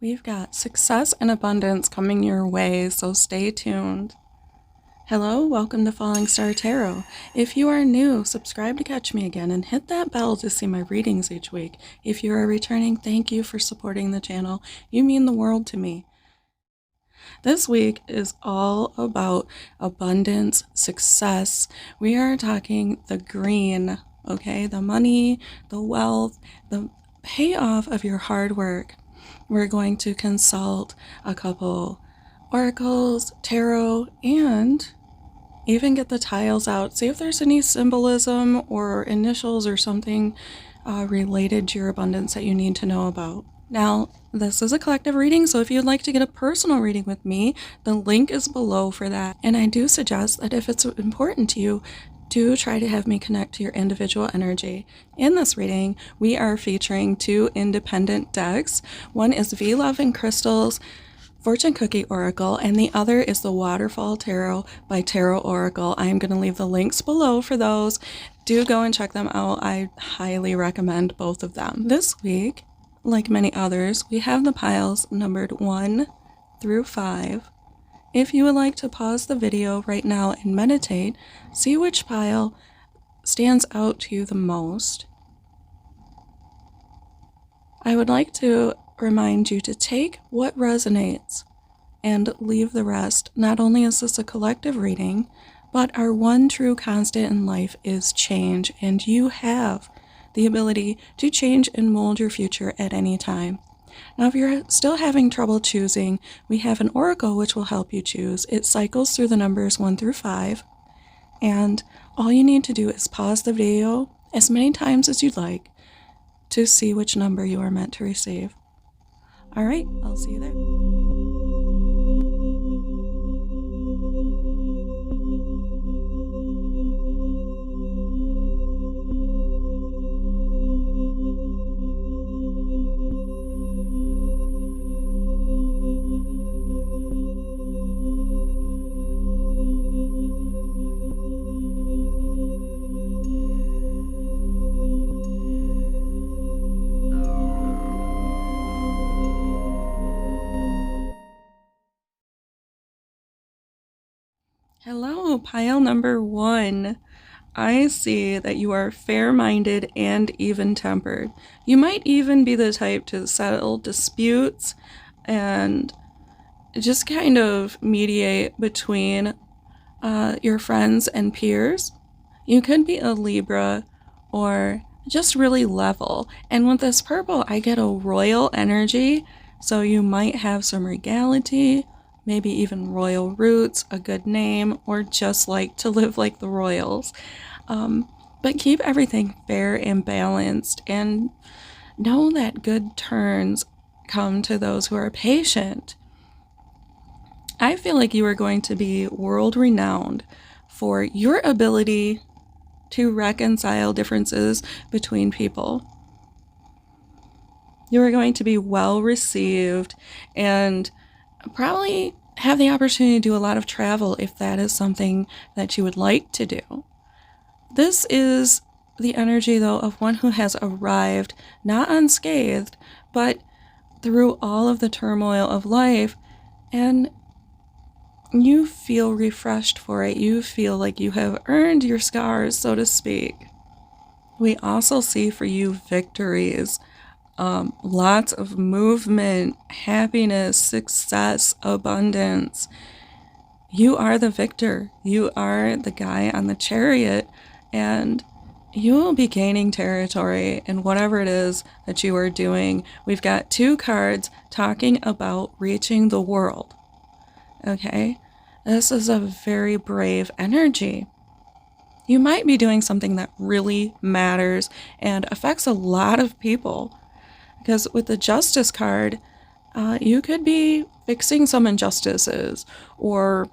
We've got success and abundance coming your way, so stay tuned. Hello, welcome to Falling Star Tarot. If you are new, subscribe to catch me again and hit that bell to see my readings each week. If you are returning, thank you for supporting the channel. You mean the world to me. This week is all about abundance, success. We are talking the green, okay? The money, the wealth, the payoff of your hard work. We're going to consult a couple oracles, tarot, and even get the tiles out. See if there's any symbolism or initials or something related to your abundance that you need to know about. Now, this is a collective reading, so if you'd like to get a personal reading with me, the link is below for that. And I do suggest that if it's important to you, do try to have me connect to your individual energy. In this reading, we are featuring two independent decks. One is V Love and Crystals Fortune Cookie Oracle, and the other is the Waterfall Tarot by Tarot Oracle. I'm going to leave the links below for those. Do go and check them out. I highly recommend both of them. This week, like many others, we have the piles numbered 1 through 5. If you would like to pause the video right now and meditate, see which pile stands out to you the most. I would like to remind you to take what resonates and leave the rest. Not only is this a collective reading, but our one true constant in life is change, and you have the ability to change and mold your future at any time. Now, if you're still having trouble choosing, we have an oracle which will help you choose. It cycles through the numbers 1 through 5, and all you need to do is pause the video as many times as you'd like to see which number you are meant to receive. All right, I'll see you there. Hello, pile number 1. I see that you are fair-minded and even-tempered. You might even be the type to settle disputes and just kind of mediate between your friends and peers. You could be a Libra or just really level. And with this purple, I get a royal energy, so you might have some regality, maybe even royal roots, a good name, or just like to live like the royals. But keep everything fair and balanced, and know that good turns come to those who are patient. I feel like you are going to be world renowned for your ability to reconcile differences between people. You are going to be well received and probably have the opportunity to do a lot of travel if that is something that you would like to do. This is the energy, though, of one who has arrived not unscathed, but through all of the turmoil of life, and you feel refreshed for it. You feel like you have earned your scars, so to speak. We also see for you victories. Lots of movement, happiness, success, abundance. You are the victor. You are the guy on the chariot, and you will be gaining territory in whatever it is that you are doing. We've got 2 cards talking about reaching the world. Okay? This is a very brave energy. You might be doing something that really matters and affects a lot of people. Because with the Justice card, you could be fixing some injustices or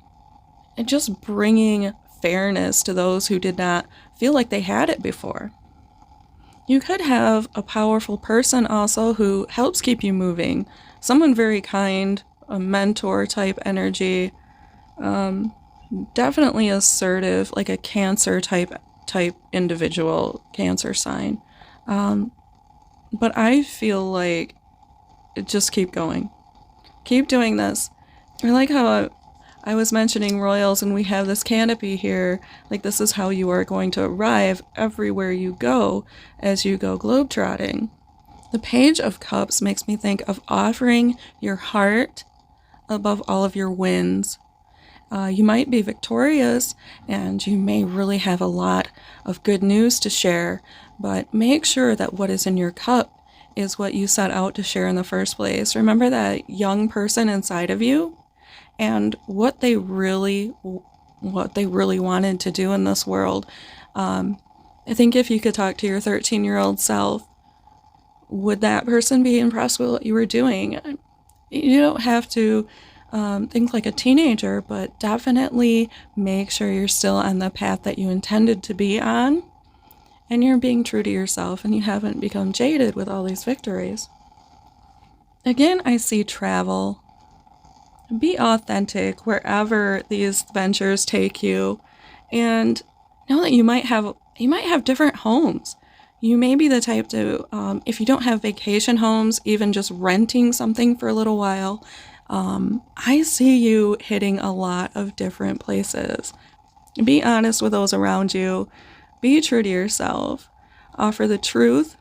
just bringing fairness to those who did not feel like they had it before. You could have a powerful person also who helps keep you moving. Someone very kind, a mentor type energy. Definitely assertive, like a Cancer type individual, Cancer sign. But I feel like just keep going. Keep doing this. I like how I was mentioning royals and we have this canopy here. Like, this is how you are going to arrive everywhere you go as you go globetrotting. The Page of Cups makes me think of offering your heart above all of your wins. You might be victorious and you may really have a lot of good news to share, but make sure that what is in your cup is what you set out to share in the first place. Remember that young person inside of you and what they really wanted to do in this world. I think if you could talk to your 13-year-old self, would that person be impressed with what you were doing? You don't have to think like a teenager, but definitely make sure you're still on the path that you intended to be on, and you're being true to yourself, and you haven't become jaded with all these victories. Again, I see travel. Be authentic wherever these ventures take you, and know that you might have different homes. You may be the type to, if you don't have vacation homes, even just renting something for a little while, I see you hitting a lot of different places. Be honest with those around you. Be true to yourself. Offer the truth.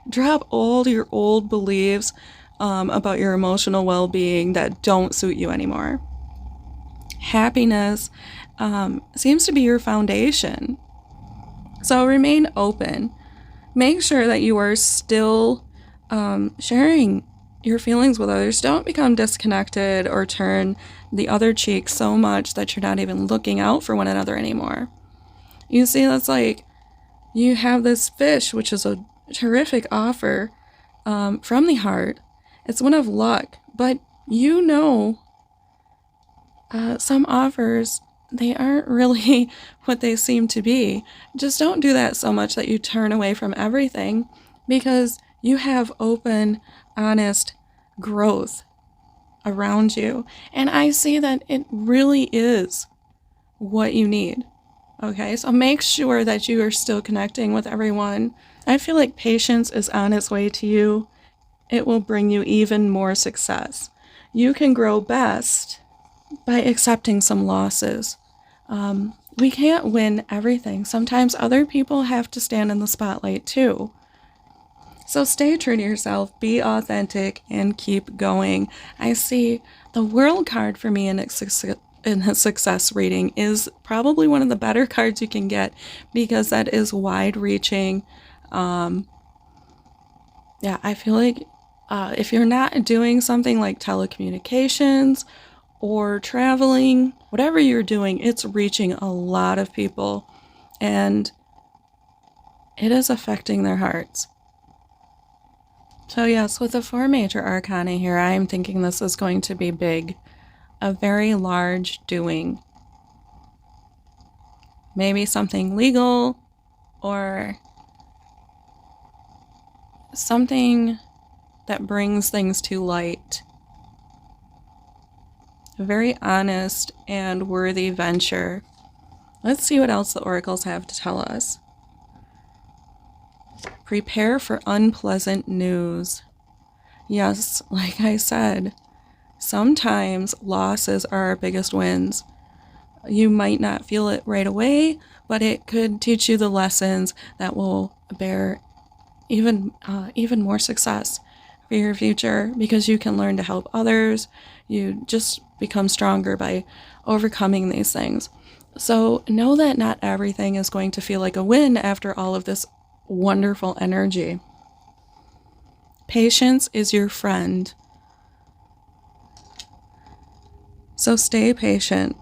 Drop all your old beliefs about your emotional well-being that don't suit you anymore. Happiness seems to be your foundation. So remain open. Make sure that you are still sharing your feelings with others. Don't become disconnected or turn the other cheek so much that you're not even looking out for one another anymore. You see, that's like you have this fish, which is a terrific offer from the heart. It's one of luck, but some offers, they aren't really what they seem to be. Just don't do that so much that you turn away from everything, because you have open, honest growth around you. And I see that it really is what you need. Okay, so make sure that you are still connecting with everyone. I feel like patience is on its way to you. It will bring you even more success. You can grow best by accepting some losses. We can't win everything. Sometimes other people have to stand in the spotlight too. So stay true to yourself, be authentic, and keep going. I see the World card for me in a success reading is probably one of the better cards you can get, because that is wide-reaching. I feel like if you're not doing something like telecommunications or traveling, whatever you're doing, it's reaching a lot of people, and it is affecting their hearts. So yes, with the 4 major arcana here, I'm thinking this is going to be big. A very large doing. Maybe something legal, or something that brings things to light. A very honest and worthy venture. Let's see what else the oracles have to tell us. Prepare for unpleasant news. Yes, like I said, sometimes losses are our biggest wins. You might not feel it right away, but it could teach you the lessons that will bear even more success for your future, because you can learn to help others. You just become stronger by overcoming these things. So know that not everything is going to feel like a win after all of this wonderful energy. Patience is your friend. So stay patient.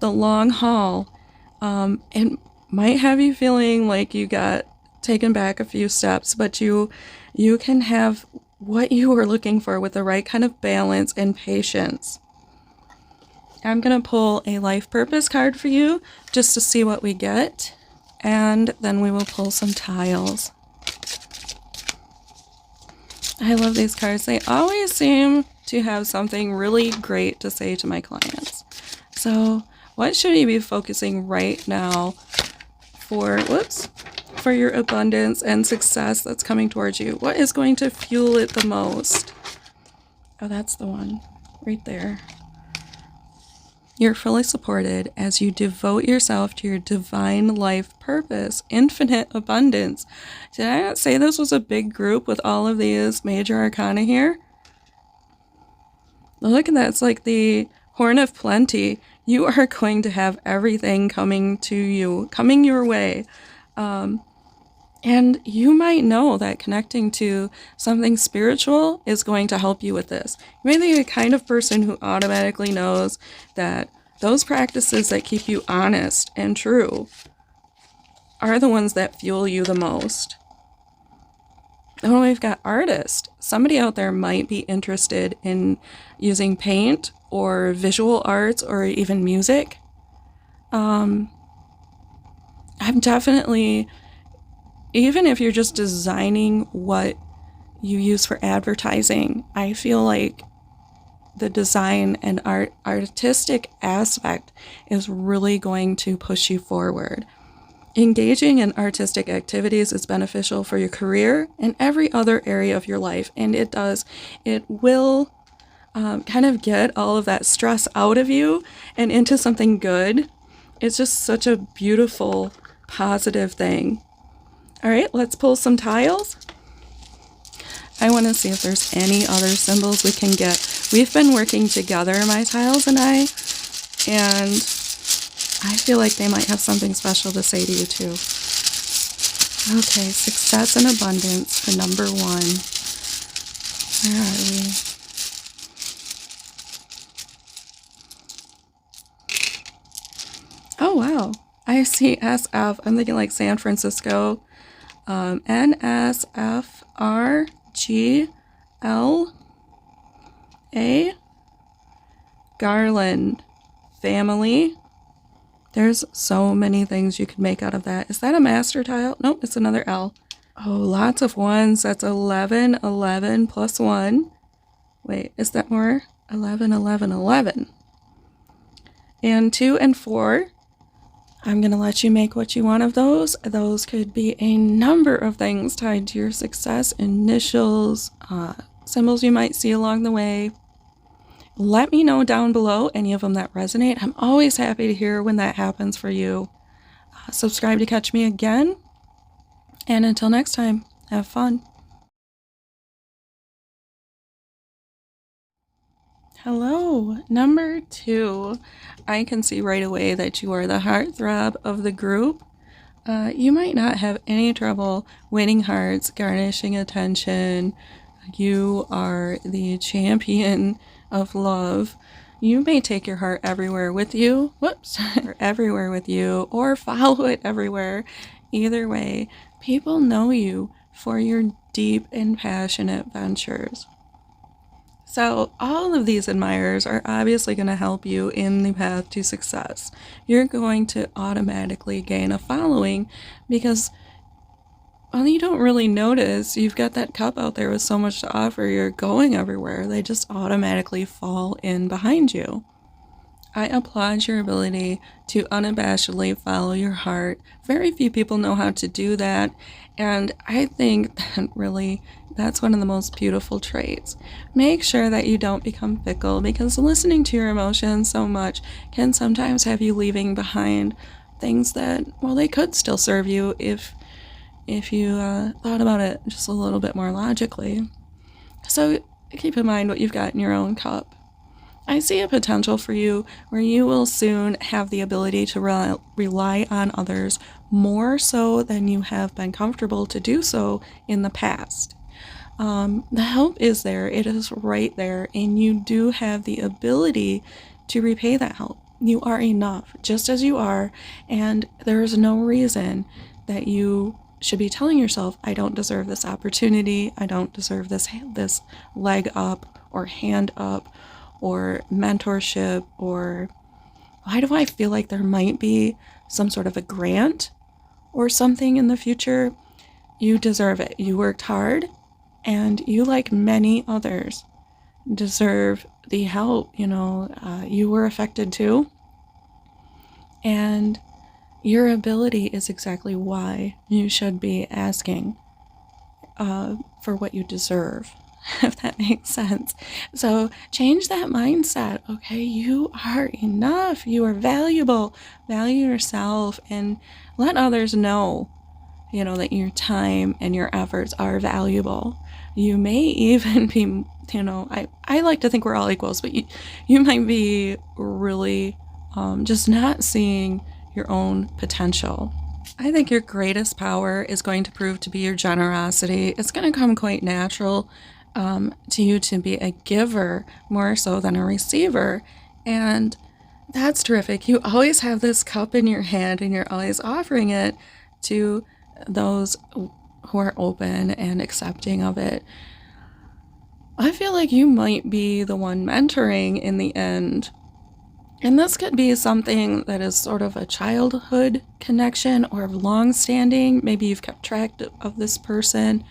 The long haul, it might have you feeling like you got taken back a few steps, but you can have what you were looking for with the right kind of balance and patience. I'm going to pull a life purpose card for you just to see what we get, and then we will pull some tiles. I love these cards. They always seem to have something really great to say to my clients. So what should you be focusing right now for your abundance and success that's coming towards you? What is going to fuel it the most? Oh, that's the one right there. You're fully supported as you devote yourself to your divine life purpose, infinite abundance. Did I not say this was a big group with all of these major arcana here? Look at that. It's like the Horn of Plenty. You are going to have everything coming to you, coming your way. And you might know that connecting to something spiritual is going to help you with this. You may be the kind of person who automatically knows that those practices that keep you honest and true are the ones that fuel you the most. Oh, we've got artist. Somebody out there might be interested in using paint or visual arts or even music. I'm definitely, even if you're just designing what you use for advertising, I feel like the design and artistic aspect is really going to push you forward. Engaging in artistic activities is beneficial for your career and every other area of your life, and it will kind of get all of that stress out of you and into something good. It's just such a beautiful, positive thing. All right, let's pull some tiles. I want to see if there's any other symbols we can get. We've been working together, my tiles and I, and I feel like they might have something special to say to you too. Okay, success and abundance for number 1. Where are we? Oh, wow. I see SF. I'm thinking like San Francisco. NSFRGLA. Garland. Family. There's so many things you could make out of that. Is that a master tile? Nope, it's another L. Oh, lots of ones. That's 11, 11 plus 1. Wait, is that more? 11, 11, 11. And 2 and 4. I'm going to let you make what you want of those. Those could be a number of things tied to your success, initials, symbols you might see along the way. Let me know down below any of them that resonate. I'm always happy to hear when that happens for you. Subscribe to catch me again. And until next time, have fun. Hello, number 2. I can see right away that you are the heartthrob of the group. You might not have any trouble winning hearts, garnishing attention. You are the champion of love. You may take your heart everywhere with you. Whoops. Everywhere with you, or follow it everywhere. Either way, people know you for your deep and passionate ventures. So all of these admirers are obviously going to help you in the path to success. You're going to automatically gain a following because, well, you don't really notice. You've got that cup out there with so much to offer. You're going everywhere. They just automatically fall in behind you. I applaud your ability to unabashedly follow your heart. Very few people know how to do that, and I think that really that's one of the most beautiful traits. Make sure that you don't become fickle, because listening to your emotions so much can sometimes have you leaving behind things that, well, they could still serve you if you thought about it just a little bit more logically. So keep in mind what you've got in your own cup. I see a potential for you where you will soon have the ability to rely on others more so than you have been comfortable to do so in the past. The help is there, it is right there, and you do have the ability to repay that help. You are enough, just as you are, and there is no reason that you should be telling yourself, I don't deserve this opportunity, I don't deserve this leg up or hand up or mentorship, or why do I feel like there might be some sort of a grant or something in the future? You deserve it. You worked hard, and you, like many others, deserve the help. You were affected too, and your ability is exactly why you should be asking for what you deserve. if that makes sense. So change that mindset, okay? You are enough. You are valuable. Value yourself and let others know, that your time and your efforts are valuable. You may even be, I like to think we're all equals, but you might be really just not seeing your own potential. I think your greatest power is going to prove to be your generosity. It's going to come quite natural to you to be a giver more so than a receiver. And that's terrific. You always have this cup in your hand and you're always offering it to those who are open and accepting of it. I feel like you might be the one mentoring in the end. And this could be something that is sort of a childhood connection or long-standing. Maybe you've kept track of this person.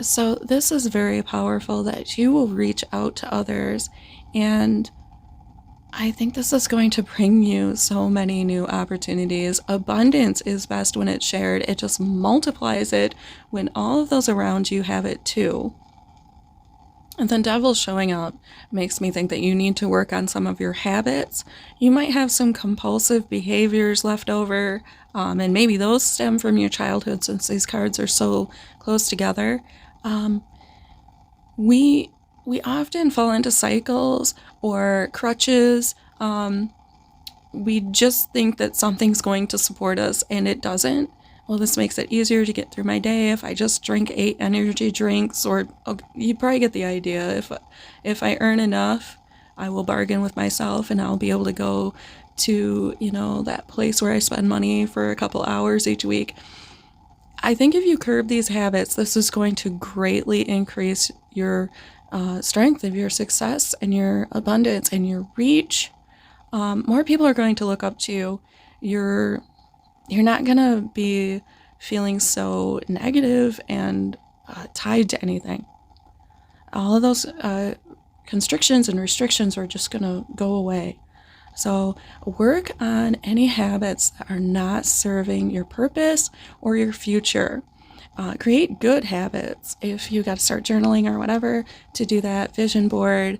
So this is very powerful that you will reach out to others. And I think this is going to bring you so many new opportunities. Abundance is best when it's shared. It just multiplies it when all of those around you have it too. And then devil showing up makes me think that you need to work on some of your habits. You might have some compulsive behaviors left over, and maybe those stem from your childhood since these cards are so close together. We often fall into cycles or crutches. We just think that something's going to support us and it doesn't. Well, this makes it easier to get through my day if I just drink 8 energy drinks, or you probably get the idea. If I earn enough, I will bargain with myself and I'll be able to go to, that place where I spend money for a couple hours each week. I think if you curb these habits, this is going to greatly increase your strength of your success and your abundance and your reach. More people are going to look up to you. You're not going to be feeling so negative and tied to anything. All of those constrictions and restrictions are just going to go away. So work on any habits that are not serving your purpose or your future. Create good habits. If you got to start journaling or whatever to do that, vision board,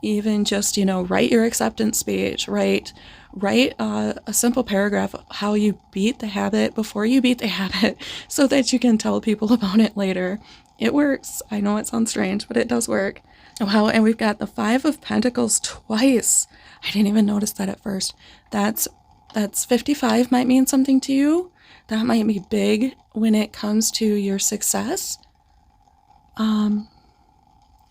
even just, write your acceptance speech, write a simple paragraph of how you beat the habit before you beat the habit so that you can tell people about it later. It works. I know it sounds strange, but it does work. Wow, and we've got the 5 of Pentacles twice. I didn't even notice that at first. That's 55 might mean something to you. That might be big when it comes to your success. I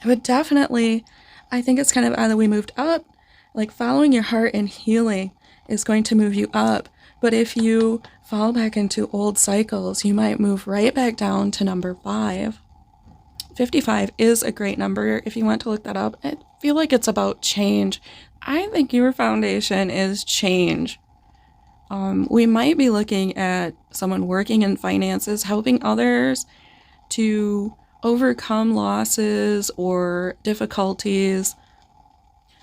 would definitely, I think it's kind of odd that we moved up. Like following your heart and healing is going to move you up. But if you fall back into old cycles, you might move right back down to number 5. 55 is a great number if you want to look that up. I feel like it's about change. I think your foundation is change. We might be looking at someone working in finances, helping others to overcome losses or difficulties.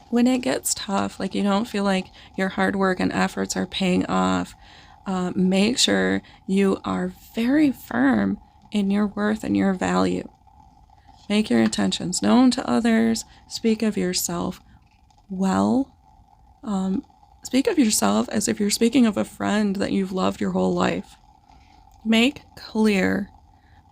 When it gets tough, like you don't feel like your hard work and efforts are paying off, make sure you are very firm in your worth and your value. Make your intentions known to others. Speak of yourself well. Speak of yourself as if you're speaking of a friend that you've loved your whole life. Make clear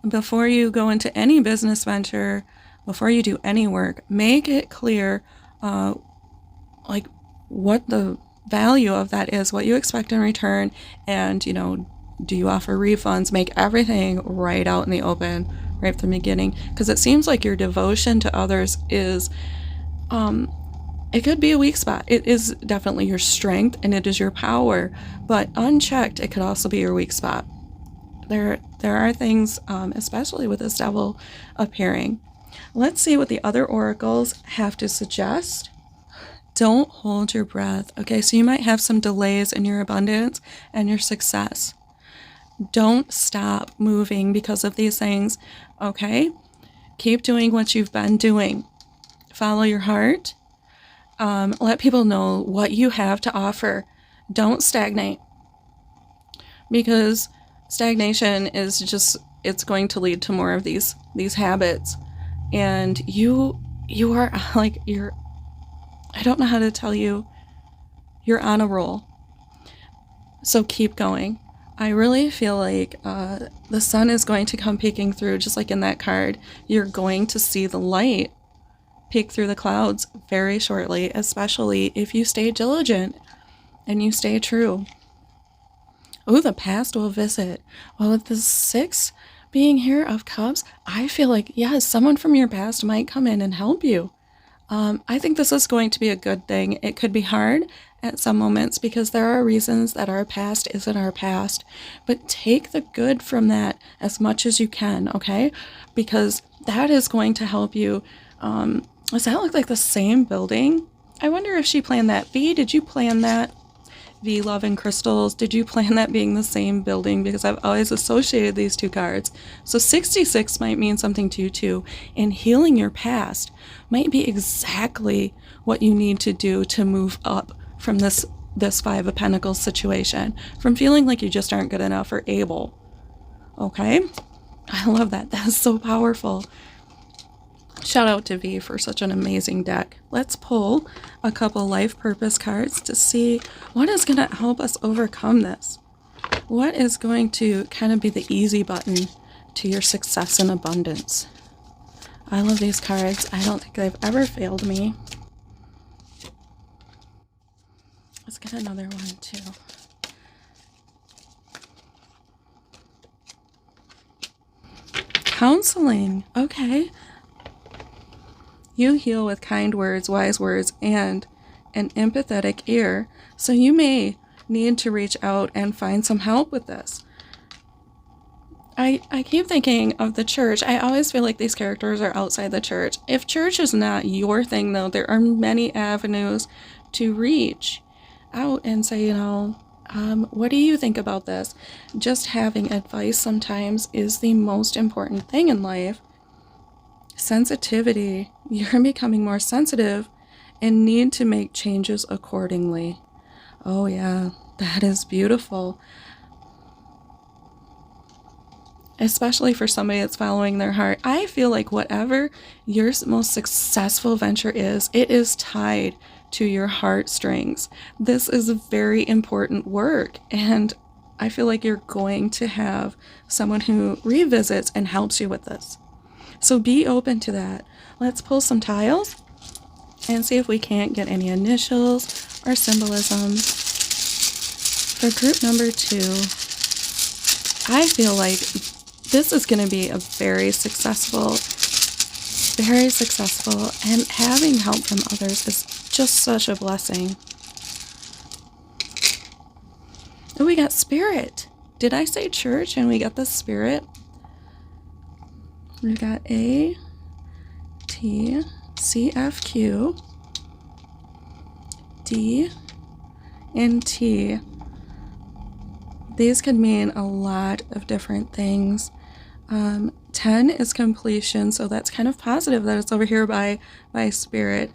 before you go into any business venture, before you do any work, make it clear like what the value of that is, what you expect in return, and do you offer refunds? Make everything right out in the open right from the beginning, because it seems like your devotion to others is it could be a weak spot. It is definitely your strength and it is your power, but unchecked it could also be your weak spot. There are things, especially with this devil appearing. Let's see what the other oracles have to suggest. Don't hold your breath. Okay, so you might have some delays in your abundance and your success. Don't stop moving because of these things, okay? Keep doing what you've been doing. Follow your heart. Let people know what you have to offer. Don't stagnate. Because stagnation is just it's going to lead to more of these habits. And you are like, I don't know how to tell you, you're on a roll. So keep going. I really feel like the sun is going to come peeking through, just like in that card. You're going to see the light peek through the clouds very shortly, especially if you stay diligent and you stay true. Oh, the past will visit. Well, with the 6 being here of cups, I feel like, yes, someone from your past might come in and help you. I think this is going to be a good thing. It could be hard at some moments because there are reasons that our past isn't our past, but take the good from that as much as you can, okay? Because that is going to help you. Does that look like the same building? I wonder if she planned that. V, did you plan that? V, Love and Crystals, did you plan that being the same building? Because I've always associated these 2 cards. So 66 might mean something to you too. And healing your past might be exactly what you need to do to move up from this 5 of Pentacles situation. From feeling like you just aren't good enough or able. Okay? I love that. That's so powerful. Shout out to V for such an amazing deck. Let's pull a couple life purpose cards to see what is going to help us overcome this. What is going to kind of be the easy button to your success and abundance? I love these cards. I don't think they've ever failed me. Let's get another one too. Counseling. Okay. You heal with kind words, wise words, and an empathetic ear. So you may need to reach out and find some help with this. I keep thinking of the church. I always feel like these characters are outside the church. If church is not your thing, though, there are many avenues to reach out and say, what do you think about this? Just having advice sometimes is the most important thing in life. Sensitivity. You're becoming more sensitive and need to make changes accordingly. Oh yeah, that is beautiful. Especially for somebody that's following their heart. I feel like whatever your most successful venture is, it is tied to your heartstrings. This is very important work, and I feel like you're going to have someone who revisits and helps you with this. So be open to that. Let's pull some tiles and see if we can't get any initials or symbolisms. For group number 2, I feel like this is going to be a very successful, and having help from others is just such a blessing. Oh, we got Spirit. Did I say church and we got the Spirit? We got A, T, C, F, Q, D, and T. These could mean a lot of different things. 10 is completion, so that's kind of positive that it's over here by Spirit.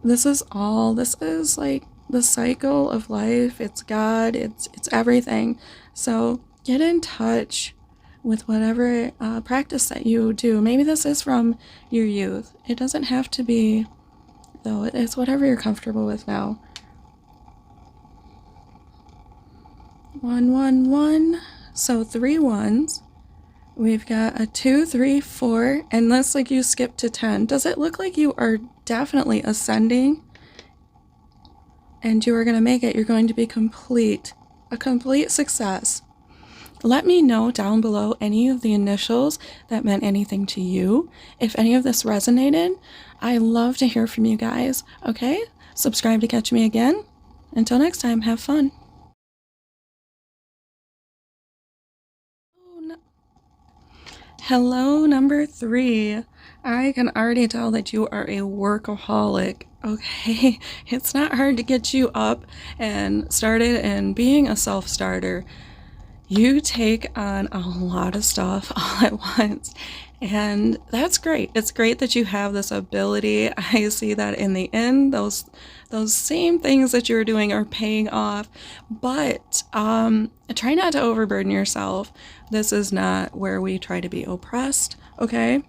This is like the cycle of life. It's God, it's everything. So get in touch with whatever practice that you do. Maybe this is from your youth. It doesn't have to be, though. It's whatever you're comfortable with now. 1, 1, 1. So 3 ones. We've got a 2, 3, 4, and that's like you skip to 10. Does it look like you are definitely ascending? And you are going to make it. You're going to be a complete success. Let me know down below any of the initials that meant anything to you. If any of this resonated, I love to hear from you guys. Okay? Subscribe to catch me again. Until next time, have fun. Hello, number 3. I can already tell that you are a workaholic. Okay? It's not hard to get you up and started and being a self-starter. You take on a lot of stuff all at once, And that's great. It's great that you have this ability. I see that in the end, those same things that you're doing are paying off. But try not to overburden yourself. This is not where we try to be oppressed, okay?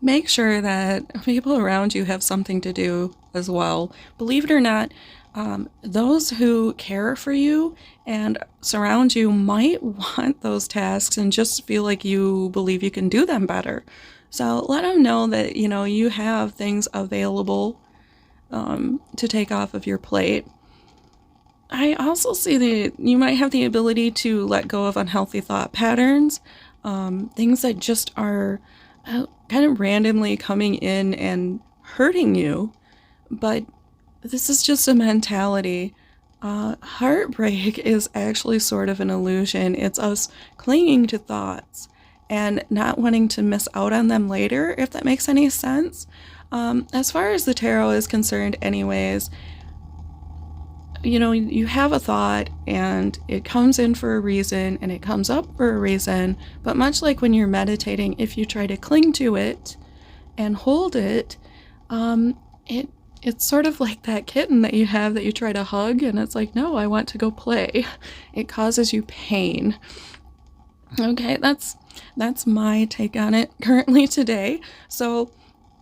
Make sure that people around you have something to do as well. Believe it or not, those who care for you and surround you might want those tasks and just feel like you believe you can do them better. So let them know that, you have things available to take off of your plate. I also see that you might have the ability to let go of unhealthy thought patterns, things that just are kind of randomly coming in and hurting you. But this is just a mentality. Heartbreak is actually sort of an illusion. It's us clinging to thoughts and not wanting to miss out on them later, if that makes any sense. As far as the tarot is concerned, anyways, you have a thought and it comes in for a reason and it comes up for a reason. But much like when you're meditating, if you try to cling to it and hold it, it's sort of like that kitten that you have that you try to hug and it's like, no, I want to go play. It causes you pain. Okay, that's my take on it currently today. So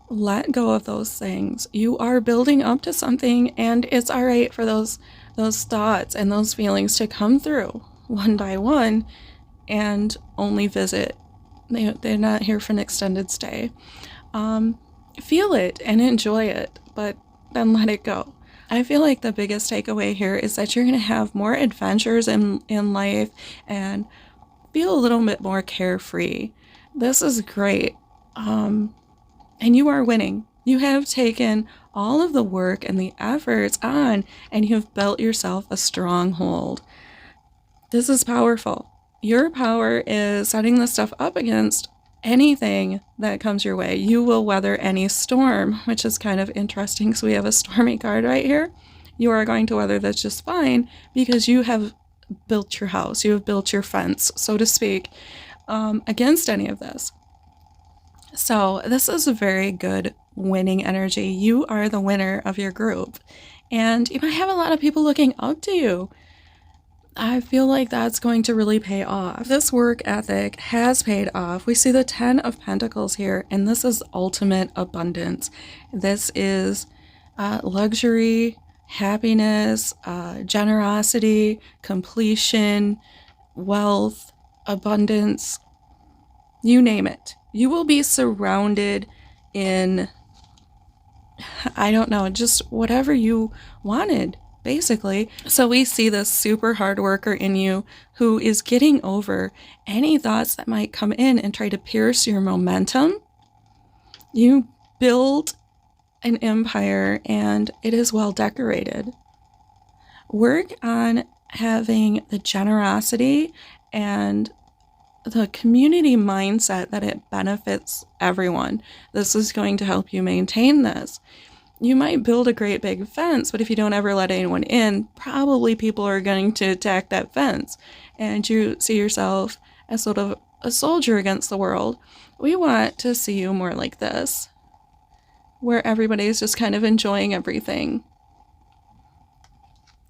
let go of those things. You are building up to something, and it's all right for those thoughts and those feelings to come through one by one and only visit. They're not here for an extended stay. Feel it and enjoy it, but then let it go. I feel like the biggest takeaway here is that you're going to have more adventures in life and feel a little bit more carefree. This is great. And you are winning. You have taken all of the work and the efforts on, and you've built yourself a stronghold. This is powerful. Your power is setting this stuff up against anything that comes your way. You will weather any storm, which is kind of interesting. So we have a stormy card right here. You are going to weather this just fine because you have built your house. You have built your fence, so to speak, against any of this. So this is a very good winning energy. You are the winner of your group, and you might have a lot of people looking up to you. I feel like that's going to really pay off. This work ethic has paid off. We see the 10 of Pentacles here, and this is ultimate abundance. This is luxury, happiness, generosity, completion, wealth, abundance, you name it. You will be surrounded in, I don't know, just whatever you wanted, basically. So we see this super hard worker in you who is getting over any thoughts that might come in and try to pierce your momentum. You build an empire and it is well decorated. Work on having the generosity and the community mindset that it benefits everyone. This is going to help you maintain this. You might build a great big fence, but if you don't ever let anyone in, probably people are going to attack that fence. And you see yourself as sort of a soldier against the world. We want to see you more like this, where everybody is just kind of enjoying everything.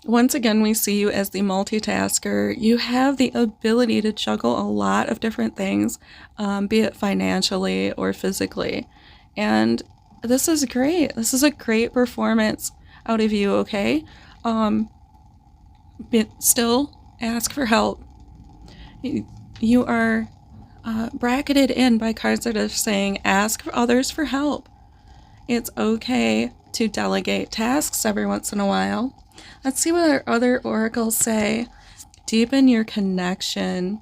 Once again, we see you as the multitasker. You have the ability to juggle a lot of different things, be it financially or physically. And this is great. This is a great performance out of you, okay? But still, ask for help. You are bracketed in by cards that are saying ask others for help. It's okay to delegate tasks every once in a while. Let's see what our other oracles say. Deepen your connection.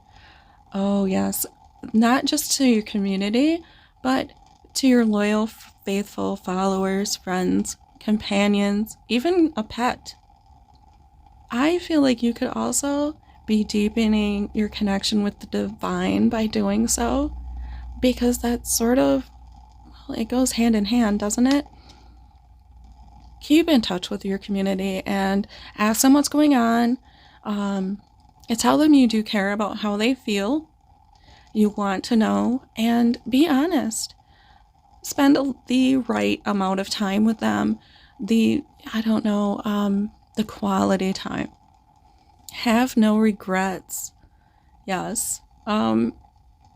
Oh, yes. Not just to your community, but to your loyal, faithful followers, friends, companions, even a pet. I feel like you could also be deepening your connection with the divine by doing so, because that's sort of, well, it goes hand in hand, doesn't it? Keep in touch with your community and ask them what's going on. Tell them you do care about how they feel. you want to know, and be honest. Spend the right amount of time with them. The quality time. Have no regrets. Yes.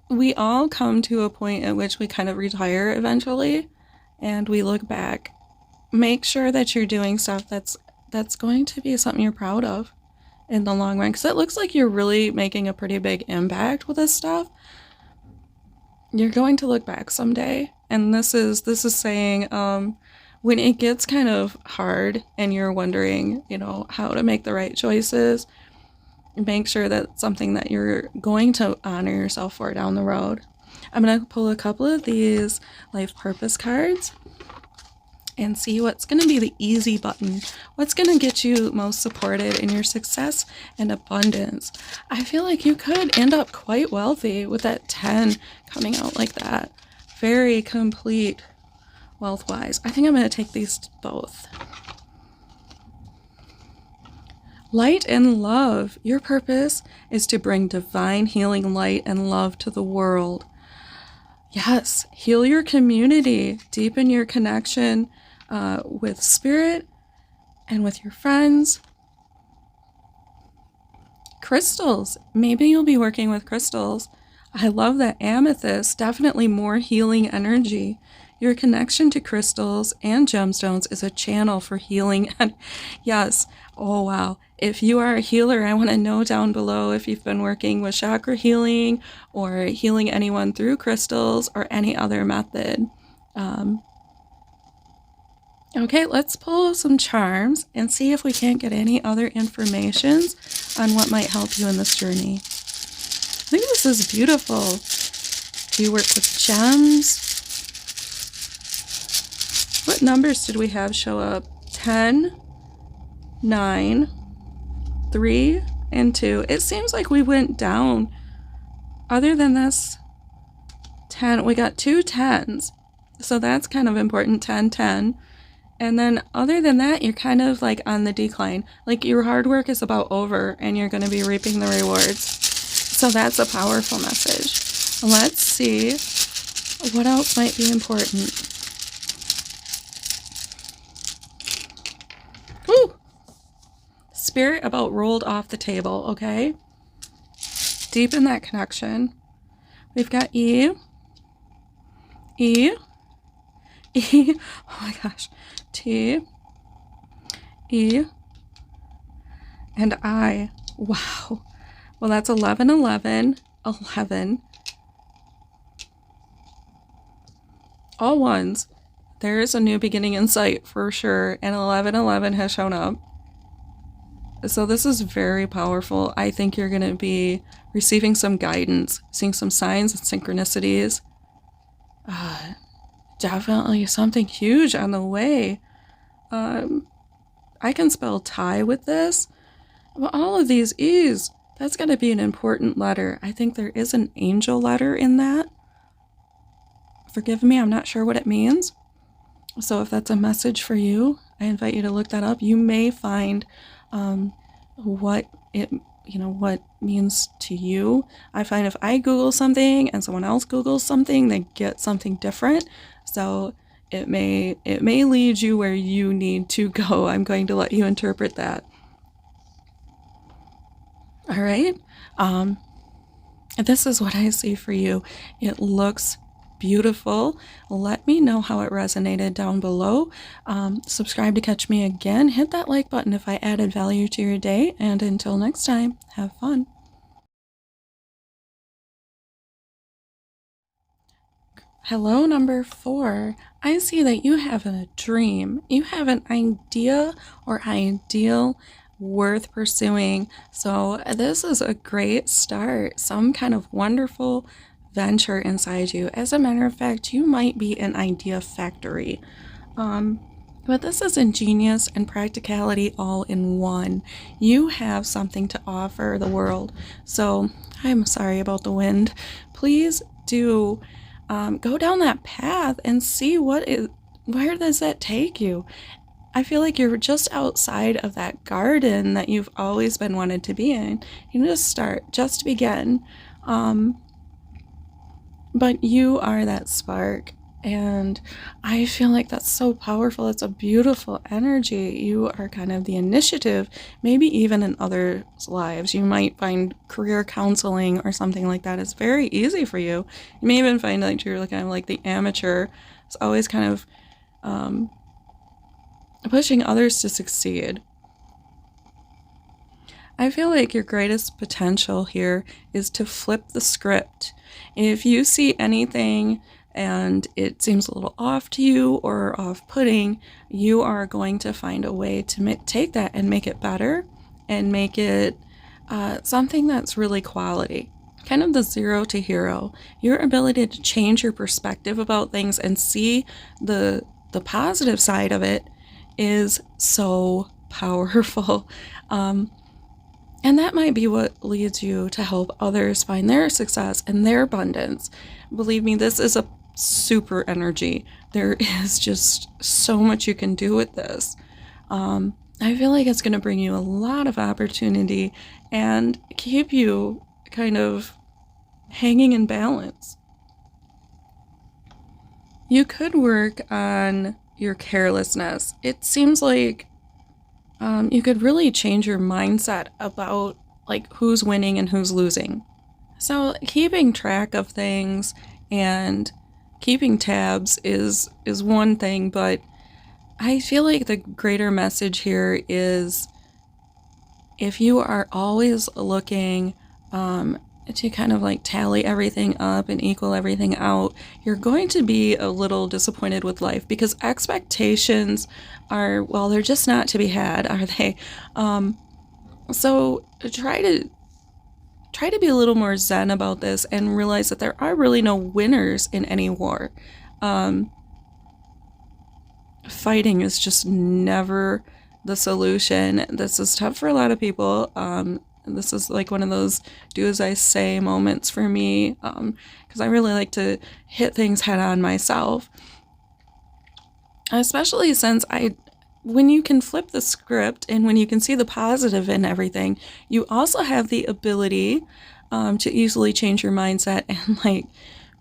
We all come to a point at which we kind of retire eventually, and we look back. Make sure that you're doing stuff that's going to be something you're proud of in the long run, because it looks like you're really making a pretty big impact with this stuff. You're going to look back someday, and this is saying, when it gets kind of hard and you're wondering, how to make the right choices, make sure that's something that you're going to honor yourself for down the road. I'm going to pull a couple of these life purpose cards and see what's going to be the easy button. What's going to get you most supported in your success and abundance. I feel like you could end up quite wealthy with that 10 coming out like that. Very complete wealth-wise. I think I'm going to take these both. Light and love. Your purpose is to bring divine healing light and love to the world. Yes, heal your community, deepen your connection with spirit and with your friends. Crystals. Maybe you'll be working with crystals. I love that amethyst. Definitely more healing energy. Your connection to crystals and gemstones is a channel for healing. Yes. Oh, wow. If you are a healer, I want to know down below if you've been working with chakra healing or healing anyone through crystals or any other method. Okay, let's pull some charms and see if we can't get any other information on what might help you in this journey. I think this is beautiful. Do you work with gems? What numbers did we have show up? 10, 9, 3, and 2. It seems like we went down. Other than this, 10, we got 2 10s. So that's kind of important, 10, 10. And then other than that, you're kind of like on the decline. Like your hard work is about over and you're going to be reaping the rewards. So that's a powerful message. Let's see what else might be important. Ooh! Spirit about rolled off the table, okay? Deepen that connection. We've got E. E. E. Oh my gosh. T. E. And I. Wow. Well, that's 11, 11, 11. All ones. There is a new beginning in sight for sure. And 11, 11 has shown up. So this is very powerful. I think you're going to be receiving some guidance, seeing some signs and synchronicities. Definitely something huge on the way. I can spell tie with this. Well, all of these E's, that's going to be an important letter. I think there is an angel letter in that. Forgive me, I'm not sure what it means. So if that's a message for you, I invite you to look that up. You may find what it what means to you. I find if I Google something and someone else Googles something, they get something different. So it may lead you where you need to go. I'm going to let you interpret that. All right. This is what I see for you. It looks beautiful. Let me know how it resonated down below. Subscribe to catch me again. Hit that like button if I added value to your day. And until next time, have fun. Hello, number 4. I see that you have a dream. You have an idea or ideal worth pursuing. So this is a great start. Some kind of wonderful venture inside you. As a matter of fact, you might be an idea factory. But this is ingenious and practicality all in one. You have something to offer the world. So I'm sorry about the wind. Please do go down that path and see where does that take you. I feel like you're just outside of that garden that you've always been wanted to be in. You just start, just begin. But you are that spark. And I feel like that's so powerful. It's a beautiful energy. You are kind of the initiative, maybe even in others' lives. You might find career counseling or something like that is very easy for you. You may even find that you're kind of like the amateur. It's always kind of pushing others to succeed. I feel like your greatest potential here is to flip the script. If you see anything and it seems a little off to you or off-putting, you are going to find a way to take that and make it better and make it something that's really quality. Kind of the zero to hero. Your ability to change your perspective about things and see the positive side of it is so powerful. And that might be what leads you to help others find their success and their abundance. Believe me, this is a super energy. There is just so much you can do with this. I feel like it's going to bring you a lot of opportunity and keep you kind of hanging in balance. You could work on your carelessness. It seems like you could really change your mindset about like who's winning and who's losing. So keeping track of things and keeping tabs is one thing, but I feel like the greater message here is if you are always looking to kind of like tally everything up and equal everything out, you're going to be a little disappointed with life because expectations are, well, they're just not to be had, are they? So try to be a little more zen about this and realize that there are really no winners in any war. Fighting is just never the solution. This is tough for a lot of people. This is like one of those do as I say moments for me, because I really like to hit things head on myself. Especially since when you can flip the script and when you can see the positive in everything, you also have the ability to easily change your mindset and like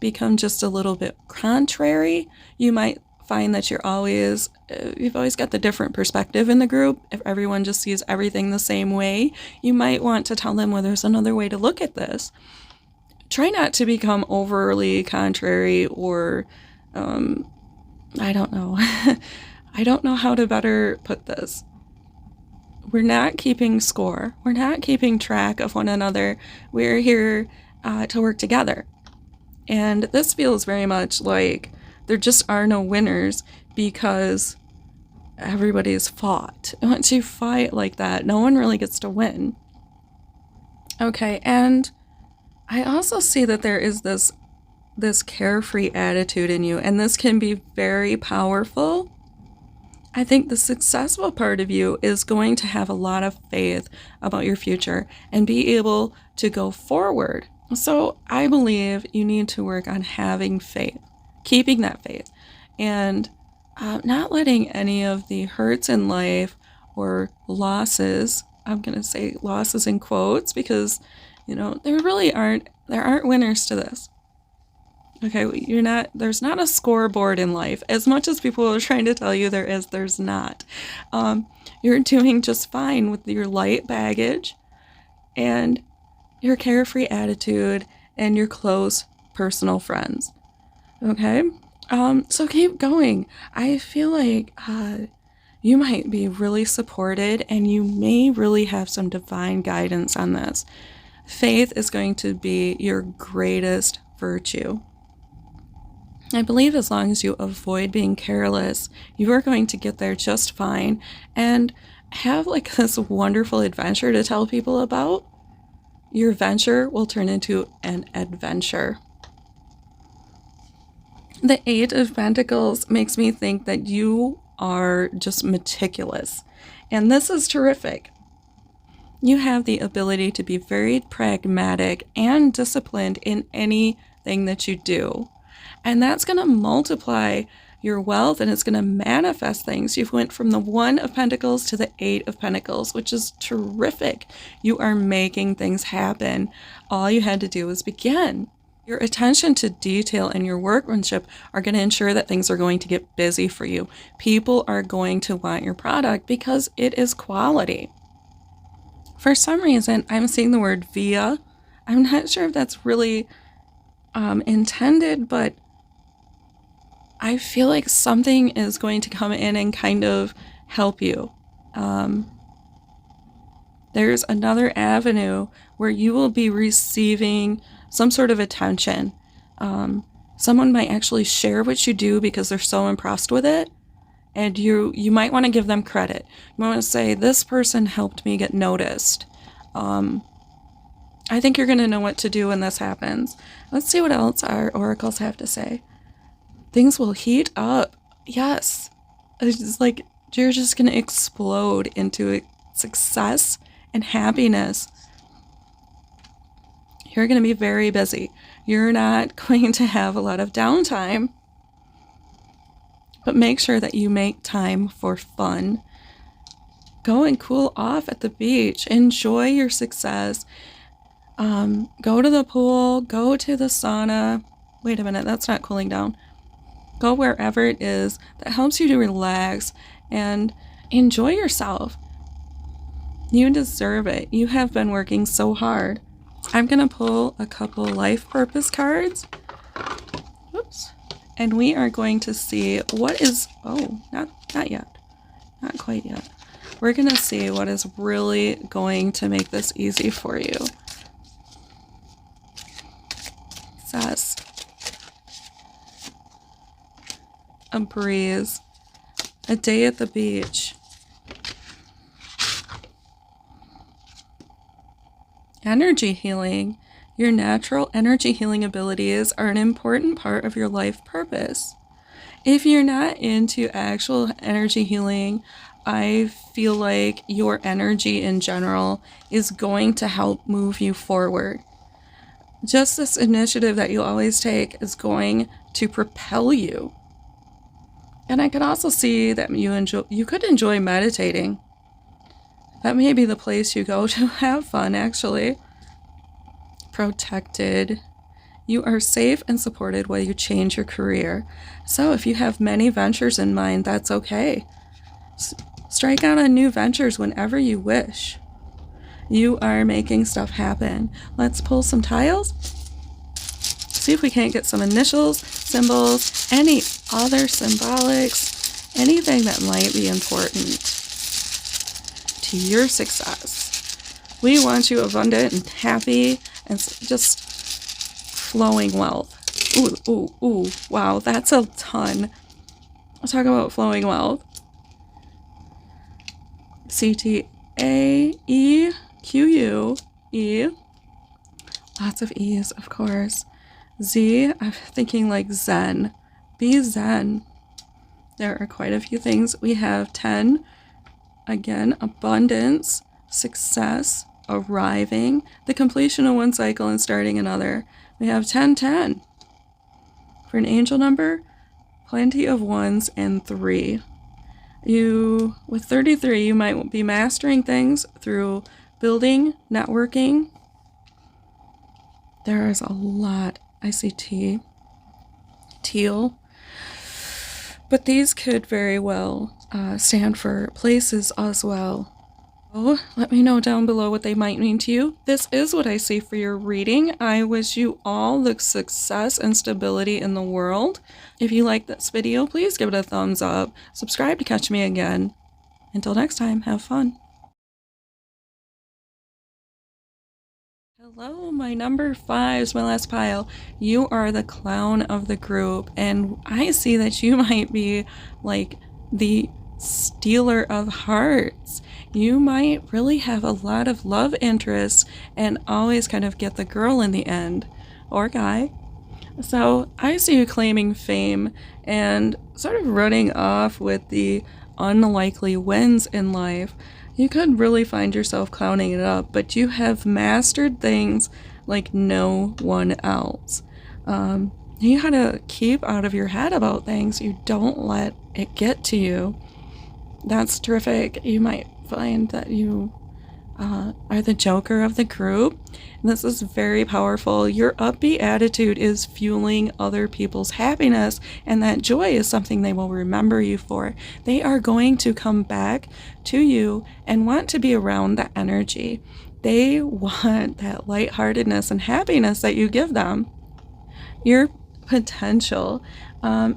become just a little bit contrary. You might find that you've always got the different perspective in the group. If everyone just sees everything the same way, you might want to tell them, well, there's another way to look at this. Try not to become overly contrary or, I don't know. I don't know how to better put this. We're not keeping score. We're not keeping track of one another. We're here to work together. And this feels very much like there just are no winners because everybody's fought. Once you fight like that, no one really gets to win. Okay, and I also see that there is this carefree attitude in you, and this can be very powerful. I think the successful part of you is going to have a lot of faith about your future and be able to go forward. So I believe you need to work on having faith, keeping that faith, and not letting any of the hurts in life or losses, I'm going to say losses in quotes because, there aren't winners to this. Okay, there's not a scoreboard in life. As much as people are trying to tell you there's not. You're doing just fine with your light baggage and your carefree attitude and your close personal friends. Okay? So keep going. I feel like you might be really supported and you may really have some divine guidance on this. Faith is going to be your greatest virtue. I believe as long as you avoid being careless, you are going to get there just fine and have like this wonderful adventure to tell people about. Your venture will turn into an adventure. The 8 of Pentacles makes me think that you are just meticulous, and this is terrific. You have the ability to be very pragmatic and disciplined in anything that you do. And that's going to multiply your wealth and it's going to manifest things. You've went from the 1 of Pentacles to the 8 of Pentacles, which is terrific. You are making things happen. All you had to do was begin. Your attention to detail and your workmanship are going to ensure that things are going to get busy for you. People are going to want your product because it is quality. For some reason, I'm seeing the word via. I'm not sure if that's really intended, but I feel like something is going to come in and kind of help you. There's another avenue where you will be receiving some sort of attention. Someone might actually share what you do because they're so impressed with it. And you might want to give them credit. You might want to say, this person helped me get noticed. I think you're going to know what to do when this happens. Let's see what else our oracles have to say. Things will heat up. Yes. It's like you're just going to explode into success and happiness. You're going to be very busy. You're not going to have a lot of downtime. But make sure that you make time for fun. Go and cool off at the beach. Enjoy your success. Go to the pool. Go to the sauna. Wait a minute, that's not cooling down. Go wherever it is that helps you to relax and enjoy yourself. You deserve it. You have been working so hard. I'm going to pull a couple life purpose cards. Oops. And we are going to see what is, not yet. Not quite yet. We're going to see what is really going to make this easy for you. It says, a breeze, a day at the beach, energy healing. Your natural energy healing abilities are an important part of your life purpose. If you're not into actual energy healing, I feel like your energy in general is going to help move you forward. Just this initiative that you always take is going to propel you. And I could also see that you could enjoy meditating. That may be the place you go to have fun, actually. Protected. You are safe and supported while you change your career. So if you have many ventures in mind, that's okay. Strike out on new ventures whenever you wish. You are making stuff happen. Let's pull some tiles. See if we can't get some initials, symbols, any other symbolics, anything that might be important to your success. We want you abundant and happy and just flowing wealth. Ooh, wow, that's a ton. I'll talk about flowing wealth. C-T-A-E-Q-U-E. Lots of E's, of course. Z, I'm thinking like Zen. Be Zen. There are quite a few things. We have 10. Again, abundance, success, arriving, the completion of one cycle and starting another. We have 10. For an angel number, plenty of ones and 3. With 33, you might be mastering things through building, networking. There is a lot. I see teal. But these could very well stand for places as well. Oh, let me know down below what they might mean to you. This is what I see for your reading. I wish you all the success and stability in the world. If you like this video, please give it a thumbs up. Subscribe to catch me again. Until next time, have fun. Hello, my number 5 is my last pile. You are the clown of the group, and I see that you might be like the stealer of hearts. You might really have a lot of love interests and always kind of get the girl in the end, or guy. So I see you claiming fame and sort of running off with the unlikely wins in life. You could really find yourself clowning it up, but you have mastered things like no one else. You gotta keep out of your head about things. You don't let it get to you. That's terrific. You might find that you are the joker of the group. And this is very powerful. Your upbeat attitude is fueling other people's happiness, and that joy is something they will remember you for. They are going to come back to you and want to be around that energy. They want that lightheartedness and happiness that you give them. Your potential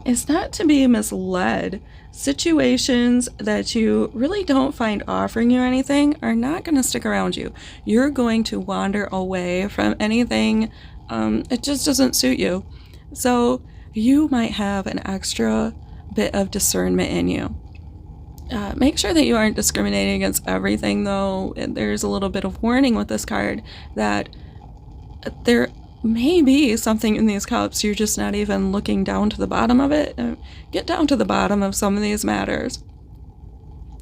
is not to be misled. Situations that you really don't find offering you anything are not going to stick around you. You're going to wander away from anything. It just doesn't suit you. So you might have an extra bit of discernment in you. Make sure that you aren't discriminating against everything, though. There's a little bit of warning with this card that there may be something in these cups you're just not even looking down to the bottom of it. Get down to the bottom of some of these matters.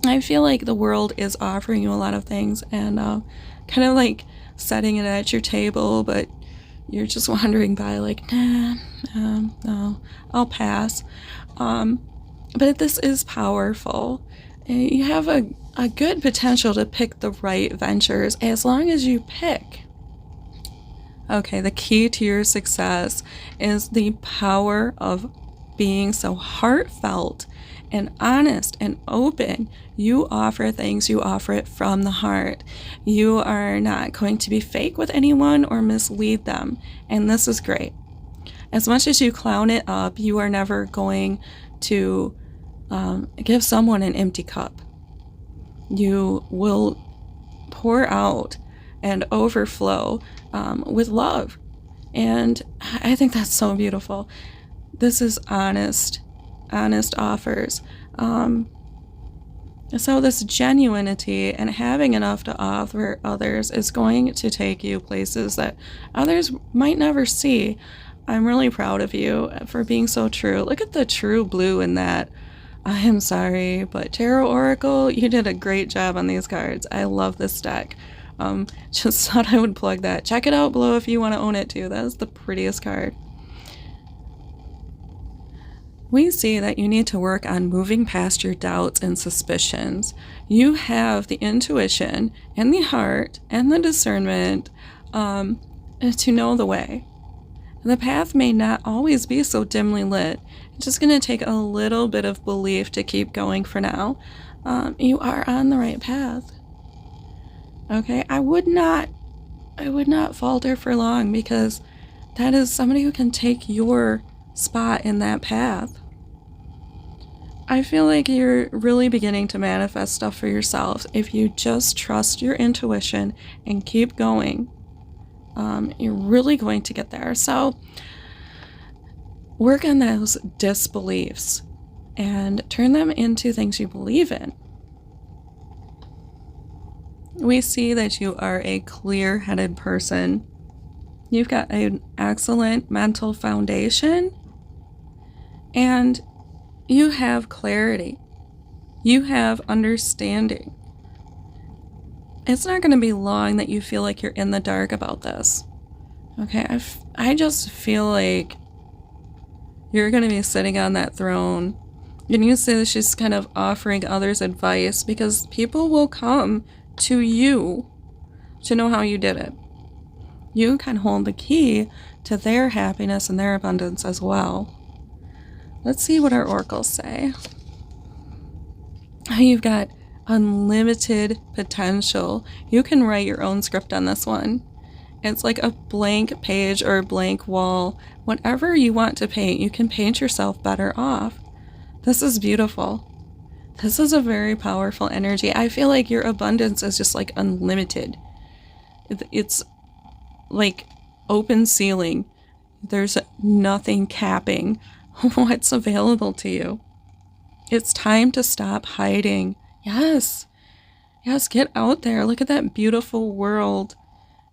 I feel like the world is offering you a lot of things and kind of like setting it at your table, but you're just wandering by like, no, I'll pass. But this is powerful. You have a good potential to pick the right ventures as long as you pick. Okay, the key to your success is the power of being so heartfelt and honest and open. You offer things, you offer it from the heart. You are not going to be fake with anyone or mislead them. And this is great. As much as you clown it up, you are never going to give someone an empty cup. You will pour out and overflow with love. And I think that's so beautiful. This is honest offers. So this genuinity and having enough to offer others is going to take you places that others might never see. I'm really proud of you for being so true. Look at the true blue in that. I am sorry, but Tarot Oracle, you did a great job on these cards. I love this deck. Just thought I would plug that. Check it out below if you want to own it too. That is the prettiest card. We see that you need to work on moving past your doubts and suspicions. You have the intuition and the heart and the discernment to know the way. The path may not always be so dimly lit. It's just going to take a little bit of belief to keep going for now. You are on the right path. Okay, I would not falter for long, because that is somebody who can take your spot in that path. I feel like you're really beginning to manifest stuff for yourself if you just trust your intuition and keep going. You're really going to get there. So work on those disbeliefs and turn them into things you believe in. We see that you are a clear-headed person. You've got an excellent mental foundation, and you have clarity. You have understanding. It's not going to be long that you feel like you're in the dark about this. Okay, I just feel like you're going to be sitting on that throne. And you say that she's kind of offering others advice, because people will come to you to know how you did it. You can hold the key to their happiness and their abundance as well. Let's see what our oracles say. You've got unlimited potential. You can write your own script on this one. It's like a blank page or a blank wall. Whatever you want to paint, you can paint yourself better off. This is beautiful. This is a very powerful energy. I feel like your abundance is just like unlimited. It's like open ceiling. There's nothing capping what's available to you. It's time to stop hiding. Yes, get out there. Look at that beautiful world.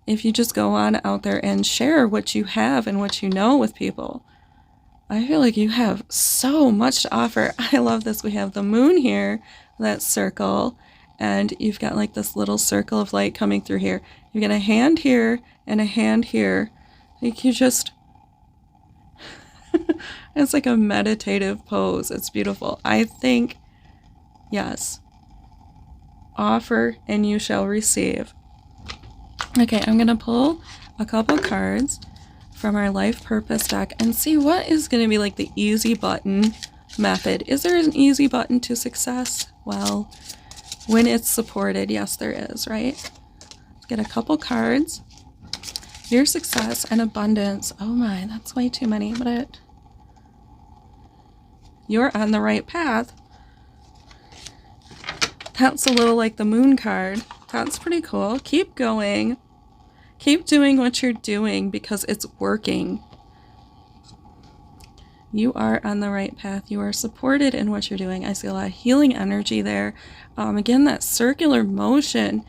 If you just go on out there and share what you have and what you know with people. I feel like you have so much to offer. I love this. We have the moon here, that circle, and you've got like this little circle of light coming through here. You've got a hand here and a hand here. Like you just, it's like a meditative pose. It's beautiful. I think, yes, Offer and you shall receive. Okay, I'm going to pull a couple cards from our life purpose deck and see what is going to be like the easy button method. Is there an easy button to success? Well, when it's supported, yes, there is, right? Let's get a couple cards. Your success and abundance. Oh my, that's way too many, but you're on the right path. That's a little like the moon card. That's pretty cool. Keep going. Keep doing what you're doing because it's working. You are on the right path. You are supported in what you're doing. I see a lot of healing energy there. Again, that circular motion.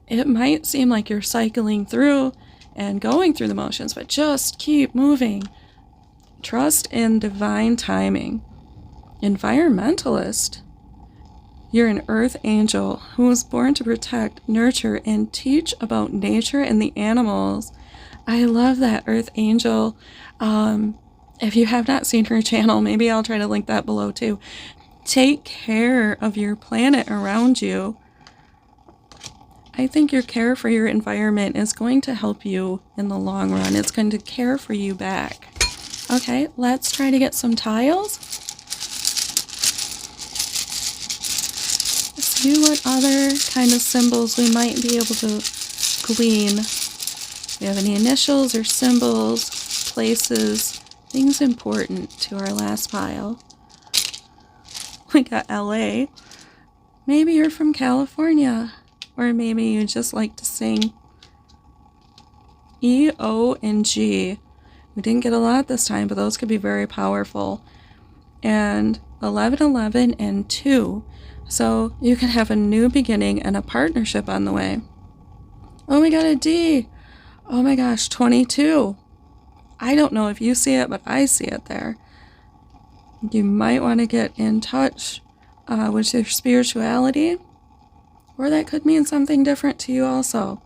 It might seem like you're cycling through and going through the motions, but just keep moving. Trust in divine timing. Environmentalist. You're an earth angel who was born to protect, nurture, and teach about nature and the animals. I love that, earth angel. If you have not seen her channel, maybe I'll try to link that below too. Take care of your planet around you. I think your care for your environment is going to help you in the long run. It's going to care for you back. Okay, let's try to get some tiles. See what other kind of symbols we might be able to glean. Do we have any initials or symbols, places, things important to our last pile? We got LA. Maybe you're from California. Or maybe you just like to sing. E, O, and G. We didn't get a lot this time, but those could be very powerful. And 11, 11, and 2. So you can have a new beginning and a partnership on the way. Oh, we got a D. Oh my gosh, 22. I don't know if you see it, but I see it there. You might want to get in touch with your spirituality. Or that could mean something different to you also.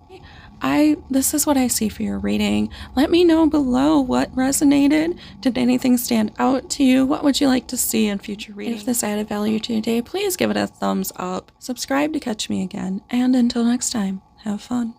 This is what I see for your reading. Let me know below what resonated. Did anything stand out to you? What would you like to see in future readings? If this added value to your day, please give it a thumbs up. Subscribe to catch me again. And until next time, have fun.